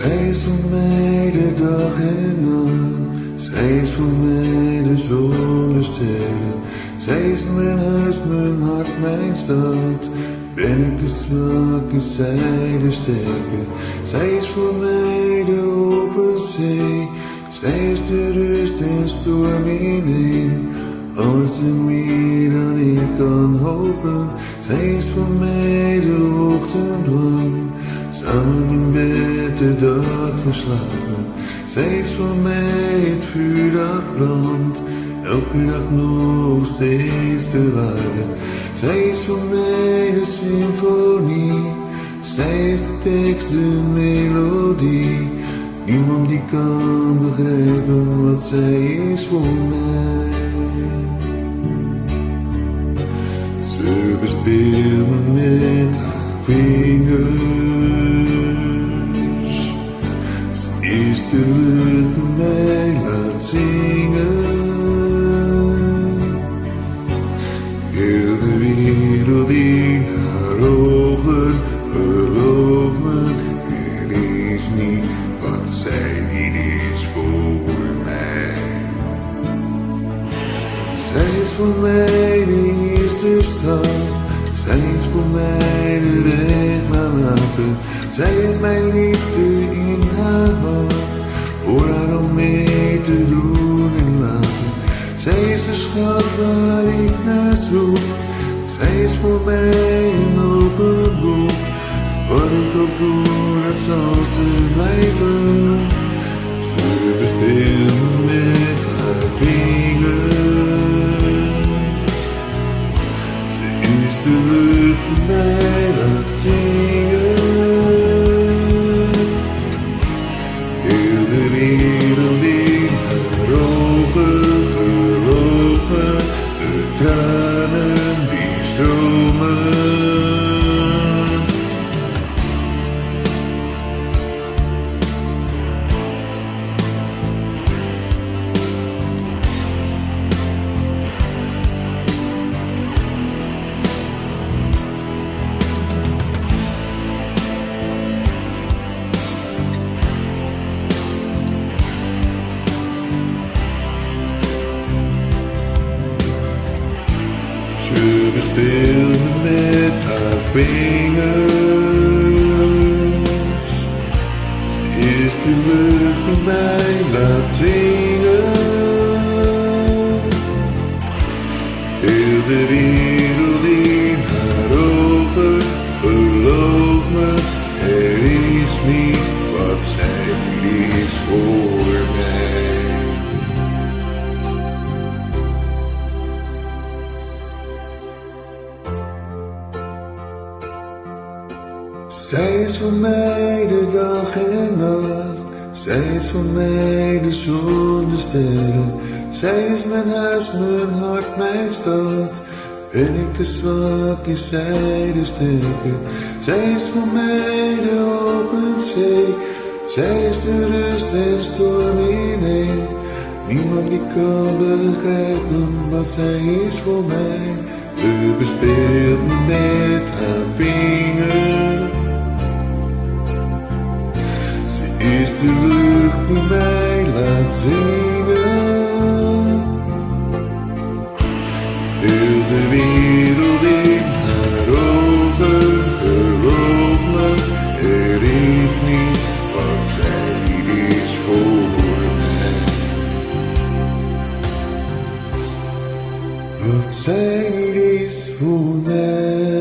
Zij is voor mij de dag en nacht. Zij is voor mij de zon, de sterren. Zij is mijn huis, mijn hart, mijn stad. Ben ik te zwak, is zij de sterke. Zij is voor mij de open zee. Zij is de rust en storm ineen. Alles en meer dan ik kan hopen. Zij is voor mij de ochtend lang. Samen in bed de dag verslapen. Zij is voor mij het vuur dat brandt. Elke dag nog steeds de waarde. Zij is voor mij de symfonie. Zij is de tekst, de melodie. Niemand die kan begrijpen wat zij is voor mij. Ze bespeelt me met haar vingers. Ze is de lucht die mij laat zingen. Heel de wereld in haar ogen. Geloof me, er is niet wat zij niet is voor mij. Zij is voor mij de eerste stap. Zij is voor mij de weg naar later. Zij heeft mijn liefde in haar hart. Voor haar om mee te doen en laten. Zij is de schat waar ik naar zoek. Zij is voor mij een open boek. Wat ik ook doe, dat zal ze blijven. Ze bespeelt me met haar vingers. Ze is de lucht die mij laat zingen. Heel de wereld in haar ogen. Geloof me, de tranen die stromen. Ze bespeelt me met haar vingers. Ze is de lucht die mij laat zingen. Heel de wereld in haar ogen. Geloof me, er is niets wat zij niet is voor mij. Zij is voor mij de dag en nacht. Zij is voor mij de zon, de sterren. Zij is mijn huis, mijn hart, mijn stad. Ben ik te zwak, is zij de sterke. Zij is voor mij de open zee. Zij is de rust en storm ineen. Niemand die kan begrijpen wat zij is voor mij. Ze bespeelt me met haar vingers. Is de lucht die mij laat zingen. Heel de wereld in haar ogen. Geloof me, er is niet wat zij niet is voor mij. Wat zij niet is voor mij.